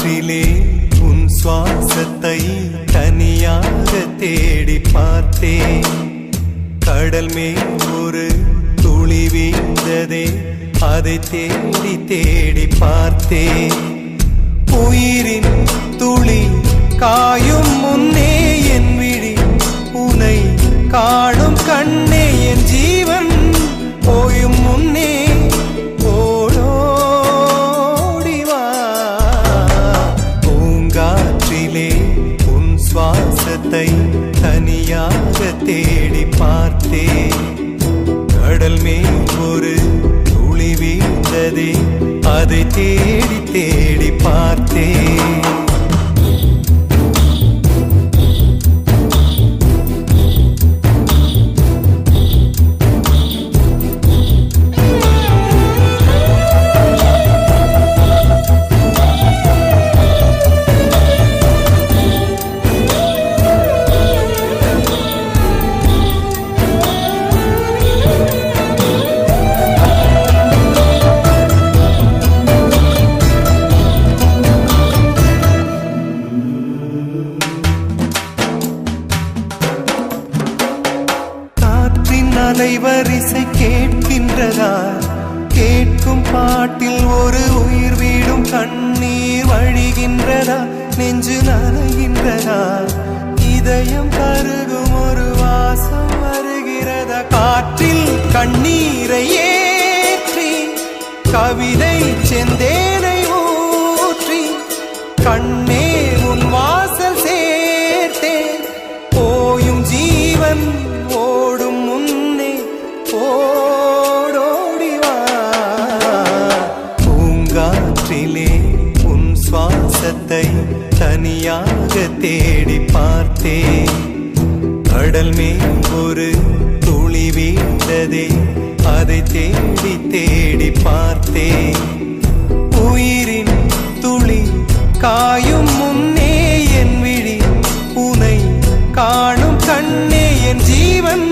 பூங்காற்றிலே உன் சுவாசத்தை தனியாக தேடி பார்த்தேன். கடல் மேல் ஒரு துளி வீழ்ந்ததே, அதை தேடி தேடி பார்த்தேன். உயிரின் துளி காயும் முன்னே என் விழி உனை காணும் கண்ணே, என் ஜீவன் போயும் முன்னே ஓடோடிவா. பூங்காற்றிலே உன் சுவாசத்தை தனியாக தேடி பார்த்தேன். கடல் மேல் ஒரு துளி வீழ்ந்ததே, அதை தேடி தேடி பார்த்தேன். அலைவரிசை கேட்கின்றதா? கேட்கும் பாட்டில் ஒரு உயிர் வீடும் கண்ணீர் வழிகின்றதா? நெஞ்சு நனைகின்றதா? இதயம் கருகும் ஒரு வாசம் வருகிறதா? காற்றில் கண்ணீரை ஏற்றி கவிதை செந்தேனை ஊற்றி கண்ணே உன் வாசல் சேர்த்தேன். போயும் ஜீவன் ஓடும் முன்னே ஓடோடிவா. பூங்காற்றிலே உன் சுவாசத்தை தனியாக தேடி பார்த்தேன். கடல் மேல் ஒரு துளி வீழ்ந்ததே, அதை தேடி தேடி பார்த்தேன். உயிரின் துளி காயும் முன்னே என் விழி உனை காணும் கண்ணே, என் ஜீவன்